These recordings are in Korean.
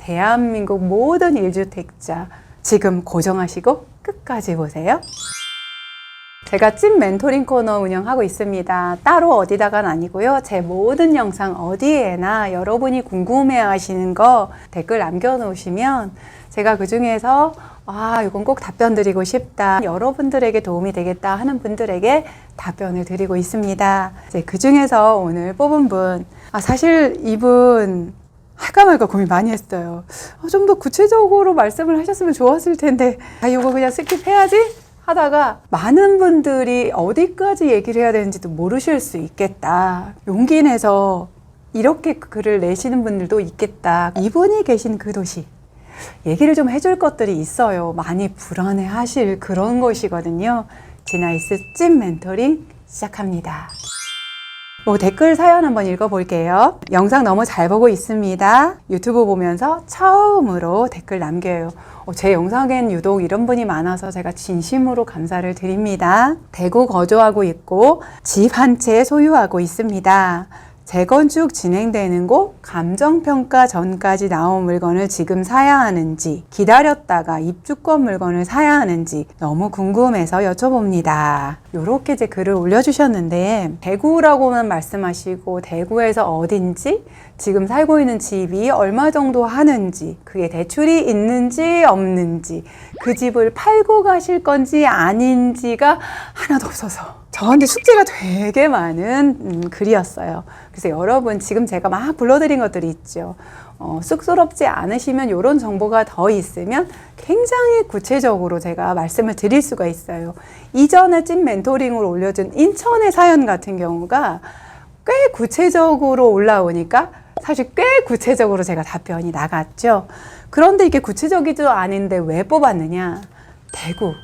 대한민국 모든 1주택자 지금 고정하시고 끝까지 보세요. 제가 찐 멘토링 코너 운영하고 있습니다. 따로 어디다가 아니고요. 제 모든 영상 어디에나 여러분이 궁금해 하시는 거 댓글 남겨놓으시면 제가 그 중에서 이건 꼭 답변 드리고 싶다, 여러분들에게 도움이 되겠다 하는 분들에게 답변을 드리고 있습니다. 이제 그 중에서 오늘 뽑은 분, 사실 이분 할까 말까 고민 많이 했어요. 좀 더 구체적으로 말씀을 하셨으면 좋았을 텐데 이거 그냥 스킵해야지 하다가 많은 분들이 어디까지 얘기를 해야 되는지도 모르실 수 있겠다, 용기 내서 이렇게 글을 내시는 분들도 있겠다, 이분이 계신 그 도시 얘기를 좀 해줄 것들이 있어요. 많이 불안해 하실 그런 것이거든요. 지나이스 찐 멘토링 시작합니다. 댓글 사연 한번 읽어볼게요. 영상 너무 잘 보고 있습니다. 유튜브 보면서 처음으로 댓글 남겨요. 제 영상엔 유독 이런 분이 많아서 제가 진심으로 감사를 드립니다. 대구 거주하고 있고 집 한 채 소유하고 있습니다. 재건축 진행되는 곳, 감정평가 전까지 나온 물건을 지금 사야 하는지, 기다렸다가 입주권 물건을 사야 하는지 너무 궁금해서 여쭤봅니다. 요렇게 이제 글을 올려주셨는데, 대구라고만 말씀하시고 대구에서 어딘지, 지금 살고 있는 집이 얼마 정도 하는지, 그게 대출이 있는지 없는지, 그 집을 팔고 가실 건지 아닌지가 하나도 없어서 저한테 숙제가 되게 많은 글이었어요. 그래서 여러분, 지금 제가 막 불러드린 것들이 있죠. 쑥스럽지 않으시면 이런 정보가 더 있으면 굉장히 구체적으로 제가 말씀을 드릴 수가 있어요. 이전에 찐 멘토링으로 올려준 인천의 사연 같은 경우가 꽤 구체적으로 올라오니까 사실 꽤 구체적으로 제가 답변이 나갔죠. 그런데 이게 구체적이지도 않은데 왜 뽑았느냐? 대구.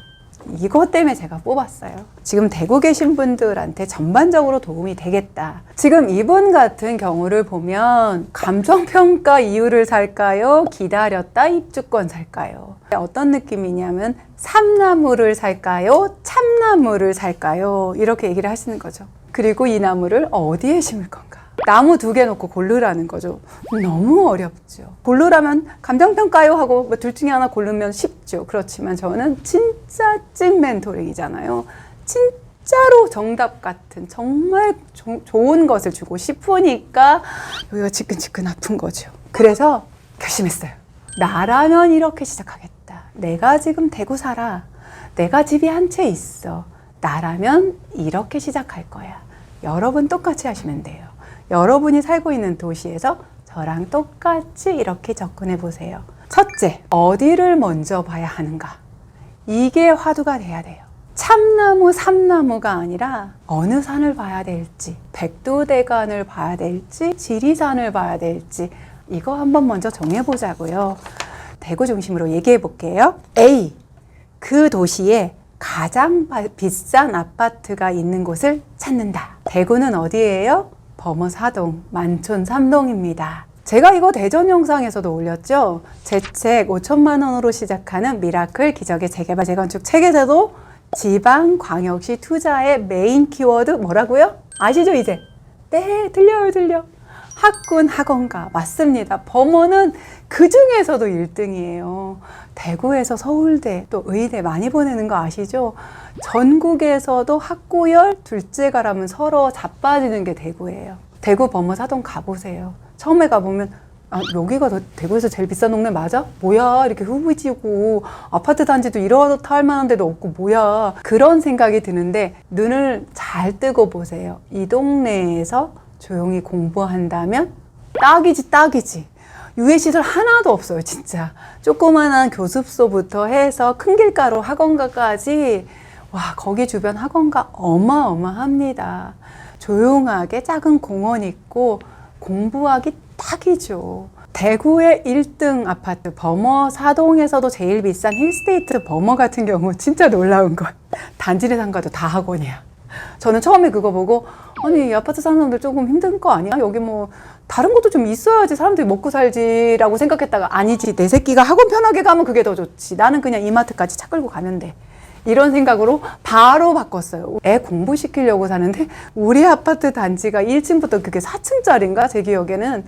이것 때문에 제가 뽑았어요. 지금 대구 계신 분들한테 전반적으로 도움이 되겠다. 지금 이분 같은 경우를 보면 감정평가 이유를 살까요? 기다렸다 입주권 살까요? 어떤 느낌이냐면 삼나무를 살까요? 참나무를 살까요? 이렇게 얘기를 하시는 거죠. 그리고 이 나무를 어디에 심을 건가? 나무 2개 놓고 고르라는 거죠. 너무 어렵죠. 고르라면 감정평가요 하고 둘 중에 하나 고르면 쉽죠. 그렇지만 저는 진짜 찐 멘토링이잖아요. 진짜로 정답 같은 정말 좋은 것을 주고 싶으니까 여기가 지끈지끈 아픈 거죠. 그래서 결심했어요. 나라면 이렇게 시작하겠다. 내가 지금 대구 살아. 내가 집이 한 채 있어. 나라면 이렇게 시작할 거야. 여러분 똑같이 하시면 돼요. 여러분이 살고 있는 도시에서 저랑 똑같이 이렇게 접근해 보세요. 첫째, 어디를 먼저 봐야 하는가? 이게 화두가 돼야 돼요. 참나무, 삼나무가 아니라 어느 산을 봐야 될지, 백두대간을 봐야 될지, 지리산을 봐야 될지, 이거 한번 먼저 정해보자고요. 대구 중심으로 얘기해 볼게요. A, 그 도시에 가장 비싼 아파트가 있는 곳을 찾는다. 대구는 어디예요? 범어사동, 만촌 3동입니다. 제가 이거 대전 영상에서도 올렸죠. 제 책 5천만 원으로 시작하는 미라클 기적의 재개발 재건축 책에서도 지방광역시 투자의 메인 키워드 뭐라고요? 아시죠 이제? 네, 들려. 학군, 학원가 맞습니다. 범어는 그 중에서도 1등이에요. 대구에서 서울대 또 의대 많이 보내는 거 아시죠? 전국에서도 학구열 둘째가라면 서로 자빠지는 게 대구예요. 대구 범어사동 가보세요. 처음에 가보면 여기가 대구에서 제일 비싼 동네 맞아? 뭐야, 이렇게 흐부지고 아파트 단지도 이렇다 할 만한 데도 없고 뭐야, 그런 생각이 드는데 눈을 잘 뜨고 보세요. 이 동네에서 조용히 공부한다면 딱이지. 유해시설 하나도 없어요. 진짜 조그만한 교습소부터 해서 큰 길가로 학원가까지, 와, 거기 주변 학원가 어마어마합니다. 조용하게 작은 공원 있고 공부하기 딱이죠. 대구의 1등 아파트 범어사동에서도 제일 비싼 힐스테이트 범어 같은 경우 진짜 놀라운 건 단지 내상가도 다 학원이야. 저는 처음에 그거 보고 아니, 이 아파트 사는 사람들 조금 힘든 거 아니야? 여기 뭐 다른 것도 좀 있어야지 사람들이 먹고 살지라고 생각했다가 아니지, 내 새끼가 학원 편하게 가면 그게 더 좋지. 나는 그냥 이마트까지 차 끌고 가면 돼. 이런 생각으로 바로 바꿨어요. 애 공부시키려고 사는데 우리 아파트 단지가 1층부터 그게 4층짜리인가? 제 기억에는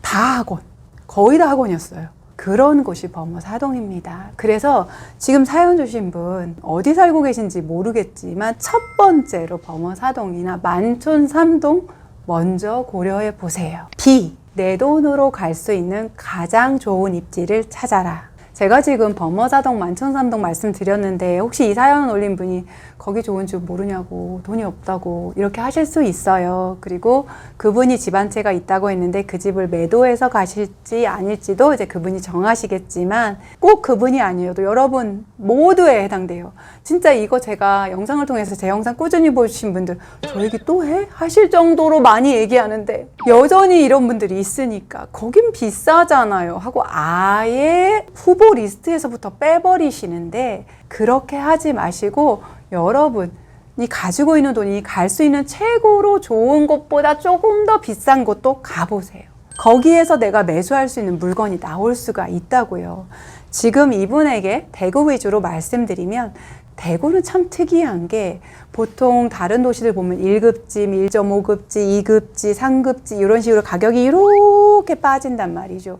다 학원. 거의 다 학원이었어요. 그런 곳이 범어사동입니다. 그래서 지금 사연 주신 분 어디 살고 계신지 모르겠지만 첫 번째로 범어사동이나 만촌3동 먼저 고려해 보세요. B. 내 돈으로 갈 수 있는 가장 좋은 입지를 찾아라. 제가 지금 범어사동, 만촌3동 말씀드렸는데 혹시 이 사연 올린 분이 거기 좋은 집 모르냐고, 돈이 없다고 이렇게 하실 수 있어요. 그리고 그분이 집 한 채가 있다고 했는데 그 집을 매도해서 가실지 아닐지도 이제 그분이 정하시겠지만 꼭 그분이 아니어도 여러분 모두에 해당돼요. 진짜 이거 제가 영상을 통해서 제 영상 꾸준히 보신 분들 저 얘기 또 해? 하실 정도로 많이 얘기하는데 여전히 이런 분들이 있으니까 거긴 비싸잖아요 하고 아예 후보 리스트에서부터 빼버리시는데 그렇게 하지 마시고 여러분이 가지고 있는 돈이 갈 수 있는 최고로 좋은 곳보다 조금 더 비싼 곳도 가보세요. 거기에서 내가 매수할 수 있는 물건이 나올 수가 있다고요. 지금 이분에게 대구 위주로 말씀드리면 대구는 참 특이한 게 보통 다른 도시들 보면 1급지, 1.5급지, 2급지, 3급지 이런 식으로 가격이 이렇게 빠진단 말이죠.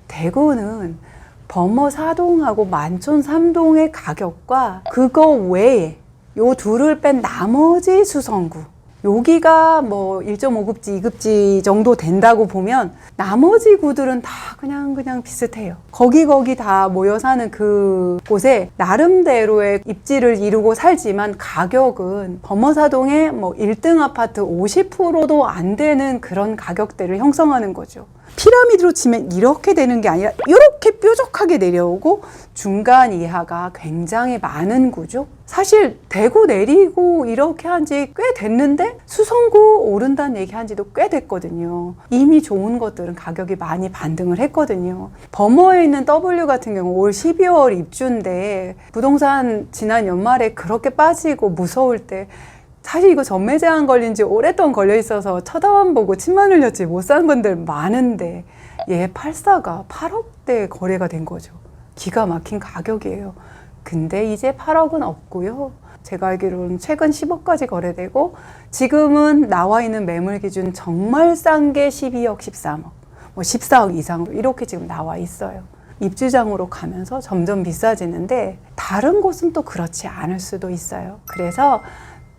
대구는 범어사동하고 만촌3동의 가격과 그거 외에 요 둘을 뺀 나머지 수성구 여기가 뭐 1.5급지, 2급지 정도 된다고 보면 나머지 구들은 다 그냥 비슷해요. 거기 다 모여 사는 그 곳에 나름대로의 입지를 이루고 살지만 가격은 범어사동의 뭐 1등 아파트 50%도 안 되는 그런 가격대를 형성하는 거죠. 피라미드로 치면 이렇게 되는 게 아니라 이렇게 뾰족하게 내려오고 중간 이하가 굉장히 많은 구조. 사실 대구 내리고 이렇게 한 지 꽤 됐는데 수성구 오른다는 얘기 한 지도 꽤 됐거든요. 이미 좋은 것들은 가격이 많이 반등을 했거든요. 범어에 있는 W 같은 경우 올 12월 입주인데 부동산 지난 연말에 그렇게 빠지고 무서울 때 사실 이거 전매 제한 걸린 지 오랫동안 걸려 있어서 쳐다만 보고 침만 흘렸지 못 산 분들 많은데 얘 84가 8억대 거래가 된 거죠. 기가 막힌 가격이에요. 근데 이제 8억은 없고요. 제가 알기로는 최근 10억까지 거래되고 지금은 나와 있는 매물 기준 정말 싼 게 12억, 13억, 뭐 14억 이상으로 이렇게 지금 나와 있어요. 입주장으로 가면서 점점 비싸지는데 다른 곳은 또 그렇지 않을 수도 있어요. 그래서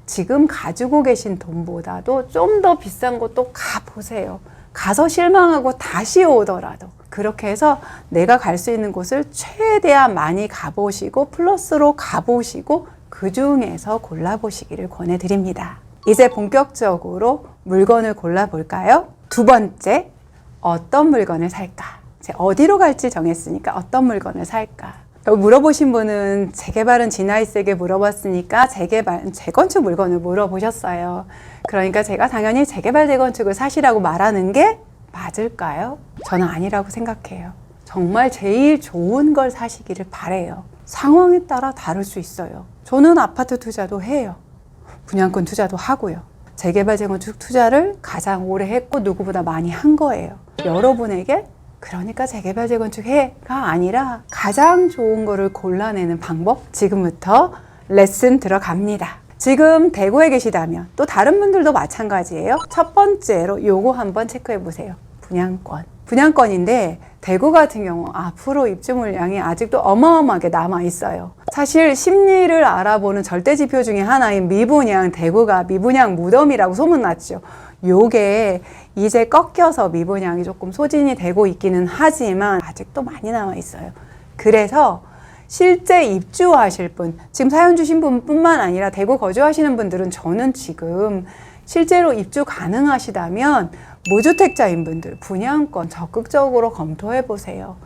지금 가지고 계신 돈보다도 좀 더 비싼 곳도 가보세요. 가서 실망하고 다시 오더라도 그렇게 해서 내가 갈 수 있는 곳을 최대한 많이 가보시고 플러스로 가보시고 그 중에서 골라보시기를 권해드립니다. 이제 본격적으로 물건을 골라볼까요? 두 번째, 어떤 물건을 살까? 이제 어디로 갈지 정했으니까 어떤 물건을 살까? 물어보신 분은 재개발은 진아이스에게 물어봤으니까 재건축 물건을 물어보셨어요. 그러니까 제가 당연히 재개발 재건축을 사시라고 말하는 게 맞을까요? 저는 아니라고 생각해요. 정말 제일 좋은 걸 사시기를 바래요. 상황에 따라 다를 수 있어요. 저는 아파트 투자도 해요. 분양권 투자도 하고요. 재개발 재건축 투자를 가장 오래 했고 누구보다 많이 한 거예요. 여러분에게 그러니까 재개발 재건축 해가 아니라 가장 좋은 거를 골라내는 방법 지금부터 레슨 들어갑니다. 지금 대구에 계시다면 또 다른 분들도 마찬가지예요. 첫 번째로 요거 한번 체크해 보세요. 분양권인데 대구 같은 경우 앞으로 입주 물량이 아직도 어마어마하게 남아 있어요. 사실 심리를 알아보는 절대 지표 중에 하나인 미분양, 대구가 미분양 무덤이라고 소문났죠. 요게 이제 꺾여서 미분양이 조금 소진이 되고 있기는 하지만 아직도 많이 남아 있어요. 그래서 실제 입주하실 분, 지금 사연 주신 분뿐만 아니라 대구 거주하시는 분들은 저는 지금 실제로 입주 가능하시다면 무주택자인 분들 분양권 적극적으로 검토해 보세요.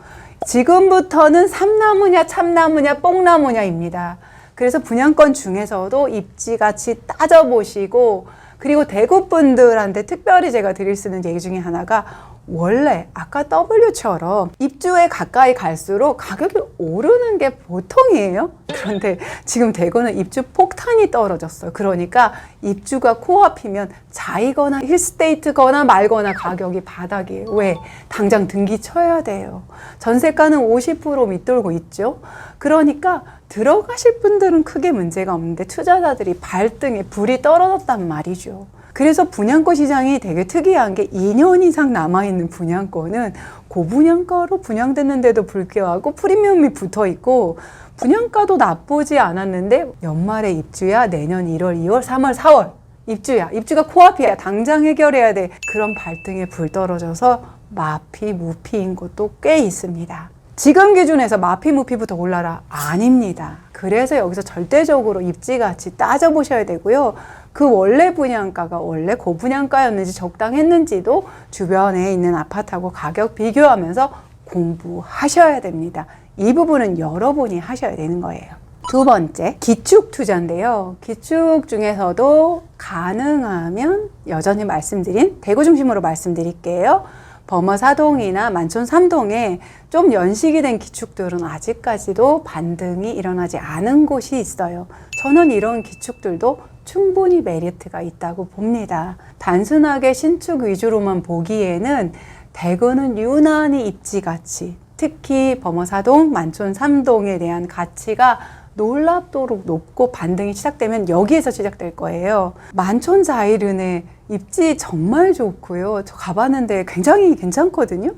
지금부터는 삼나무냐 참나무냐 뽕나무냐입니다. 그래서 분양권 중에서도 입지 가치 따져보시고 그리고 대구 분들한테 특별히 제가 드릴 수 있는 얘기 중에 하나가 원래 아까 W처럼 입주에 가까이 갈수록 가격이 오르는 게 보통이에요. 그런데 지금 대구는 입주 폭탄이 떨어졌어요. 그러니까 입주가 코앞이면 자이거나 힐스테이트거나 말거나 가격이 바닥이에요. 왜? 당장 등기 쳐야 돼요. 전세가는 50% 밑돌고 있죠. 그러니까 들어가실 분들은 크게 문제가 없는데 투자자들이 발등에 불이 떨어졌단 말이죠. 그래서 분양권 시장이 되게 특이한 게 2년 이상 남아있는 분양권은 고분양가로 분양됐는데도 불구하고 프리미엄이 붙어 있고 분양가도 나쁘지 않았는데 연말에 입주야 내년 1월, 2월, 3월, 4월 입주가 코앞이야. 당장 해결해야 돼. 그런 발등에 불 떨어져서 마피, 무피인 곳도 꽤 있습니다. 지금 기준에서 마피, 무피부터 올라라? 아닙니다. 그래서 여기서 절대적으로 입지 가치 따져보셔야 되고요. 그 원래 분양가가 원래 고분양가였는지 적당했는지도 주변에 있는 아파트하고 가격 비교하면서 공부하셔야 됩니다. 이 부분은 여러분이 하셔야 되는 거예요. 두 번째, 기축 투자인데요. 기축 중에서도 가능하면 여전히 말씀드린 대구 중심으로 말씀드릴게요. 범어 4동이나 만촌 3동에 좀 연식이 된 기축들은 아직까지도 반등이 일어나지 않은 곳이 있어요. 저는 이런 기축들도 충분히 메리트가 있다고 봅니다. 단순하게 신축 위주로만 보기에는 대구는 유난히 입지 가치, 특히 범어 4동, 만촌 3동에 대한 가치가 놀랍도록 높고 반등이 시작되면 여기에서 시작될 거예요. 만촌 자이른의 입지 정말 좋고요. 저 가봤는데 굉장히 괜찮거든요.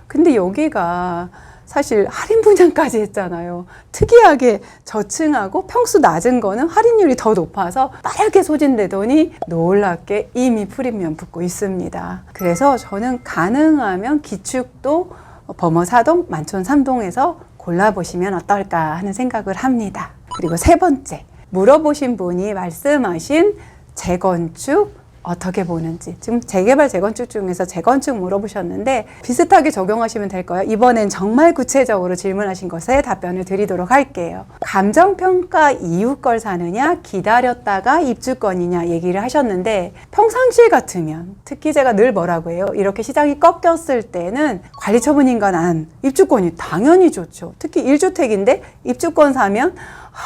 근데 여기가 사실 할인 분양까지 했잖아요. 특이하게 저층하고 평수 낮은 거는 할인율이 더 높아서 빠르게 소진되더니 놀랍게 이미 프리미엄 붙고 있습니다. 그래서 저는 가능하면 기축도 범어 4동, 만촌 3동에서 골라보시면 어떨까 하는 생각을 합니다. 그리고 세 번째, 물어보신 분이 말씀하신 재건축 어떻게 보는지. 지금 재개발 재건축 중에서 재건축 물어보셨는데 비슷하게 적용하시면 될 거예요. 이번엔 정말 구체적으로 질문하신 것에 답변을 드리도록 할게요. 감정평가 이후 걸 사느냐 기다렸다가 입주권이냐 얘기를 하셨는데 평상시 같으면 특히 제가 늘 뭐라고 해요. 이렇게 시장이 꺾였을 때는 관리처분인가 난 입주권이 당연히 좋죠. 특히 1주택인데 입주권 사면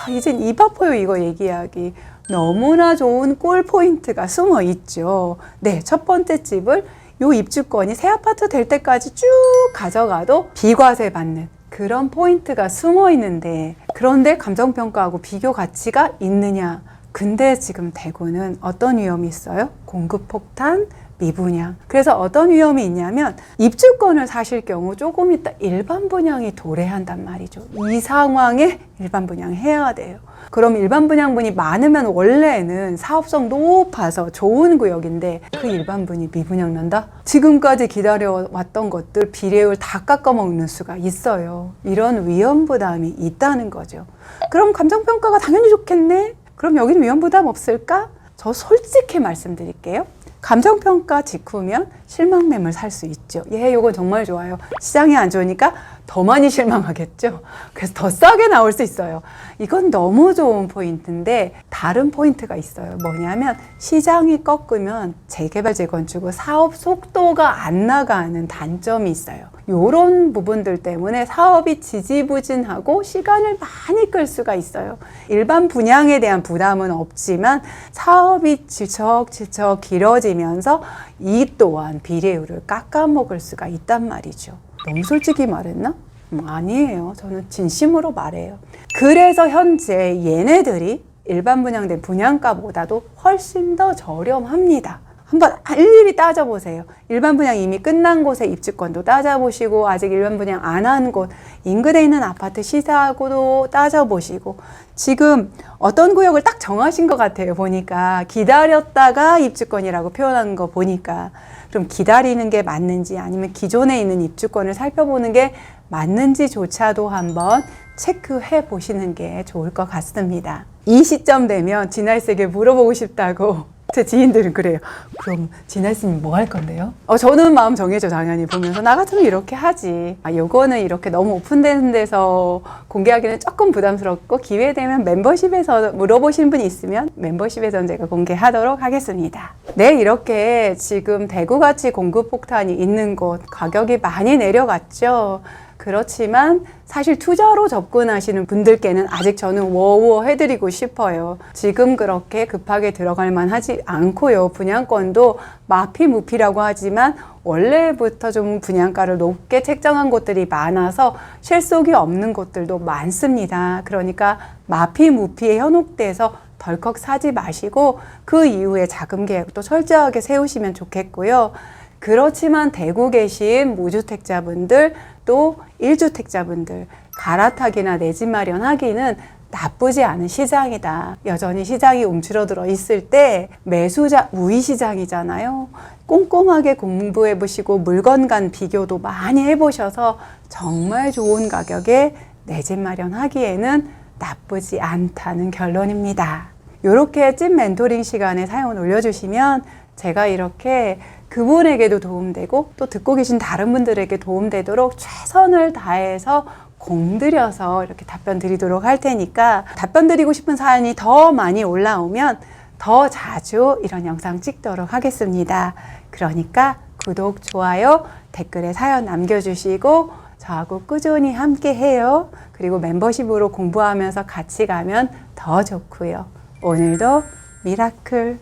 이젠 입 아파요 이거 얘기하기. 너무나 좋은 꿀 포인트가 숨어 있죠. 네, 첫 번째 집을 요 입주권이 새 아파트 될 때까지 쭉 가져가도 비과세 받는 그런 포인트가 숨어 있는데 그런데 감정평가하고 비교 가치가 있느냐? 근데 지금 대구는 어떤 위험이 있어요? 공급 폭탄, 미분양. 그래서 어떤 위험이 있냐면 입주권을 사실 경우 조금 있다 일반 분양이 도래한단 말이죠. 이 상황에 일반 분양 해야 돼요. 그럼 일반 분양분이 많으면 원래는 사업성 높아서 좋은 구역인데 그 일반분이 미분양 난다? 지금까지 기다려왔던 것들 비례율 다 깎아먹는 수가 있어요. 이런 위험 부담이 있다는 거죠. 그럼 감정평가가 당연히 좋겠네? 그럼 여기는 위험 부담 없을까? 저 솔직히 말씀드릴게요. 감정평가 직후면 실망 매물 살 수 있죠. 예, 요건 정말 좋아요. 시장이 안 좋으니까 더 많이 실망하겠죠. 그래서 더 싸게 나올 수 있어요. 이건 너무 좋은 포인트인데 다른 포인트가 있어요. 뭐냐면 시장이 꺾으면 재개발 재건축은 사업 속도가 안 나가는 단점이 있어요. 이런 부분들 때문에 사업이 지지부진하고 시간을 많이 끌 수가 있어요. 일반 분양에 대한 부담은 없지만 사업이 지척지척 길어지면서 이 또한 비례율을 깎아먹을 수가 있단 말이죠. 너무 솔직히 말했나? 아니에요. 저는 진심으로 말해요. 그래서 현재 얘네들이 일반 분양된 분양가보다도 훨씬 더 저렴합니다. 한번 일일이 따져보세요. 일반 분양 이미 끝난 곳의 입주권도 따져보시고 아직 일반 분양 안 한 곳, 인근에 있는 아파트 시세하고도 따져보시고 지금 어떤 구역을 딱 정하신 것 같아요. 보니까 기다렸다가 입주권이라고 표현한 거 보니까 그럼 기다리는 게 맞는지 아니면 기존에 있는 입주권을 살펴보는 게 맞는지조차도 한번 체크해 보시는 게 좋을 것 같습니다. 이 시점 되면 진할세에게 물어보고 싶다고 제 지인들은 그래요. 그럼 진할스님 뭐 할 건데요? 저는 마음 정해져 당연히 보면서 나 같으면 이렇게 하지. 요거는 이렇게 너무 오픈된 데서 공개하기는 조금 부담스럽고 기회 되면 멤버십에서 물어보시는 분이 있으면 멤버십에서는 제가 공개하도록 하겠습니다. 네, 이렇게 지금 대구같이 공급 폭탄이 있는 곳 가격이 많이 내려갔죠. 그렇지만 사실 투자로 접근하시는 분들께는 아직 저는 워워 해드리고 싶어요. 지금 그렇게 급하게 들어갈 만하지 않고요. 분양권도 마피무피라고 하지만 원래부터 좀 분양가를 높게 책정한 곳들이 많아서 실속이 없는 곳들도 많습니다. 그러니까 마피무피에 현혹돼서 덜컥 사지 마시고 그 이후에 자금 계획도 철저하게 세우시면 좋겠고요. 그렇지만 대구 계신 무주택자분들 또 1주택자분들 갈아타기나 내 집 마련하기는 나쁘지 않은 시장이다. 여전히 시장이 움츠러들어 있을 때 매수자 우위 시장이잖아요. 꼼꼼하게 공부해 보시고 물건 간 비교도 많이 해보셔서 정말 좋은 가격에 내 집 마련하기에는 나쁘지 않다는 결론입니다. 이렇게 찐 멘토링 시간에 사연을 올려주시면 제가 이렇게 그분에게도 도움되고 또 듣고 계신 다른 분들에게 도움되도록 최선을 다해서 공들여서 이렇게 답변 드리도록 할 테니까 답변 드리고 싶은 사연이 더 많이 올라오면 더 자주 이런 영상 찍도록 하겠습니다. 그러니까 구독, 좋아요, 댓글에 사연 남겨주시고 저하고 꾸준히 함께 해요. 그리고 멤버십으로 공부하면서 같이 가면 더 좋고요. 오늘도 미라클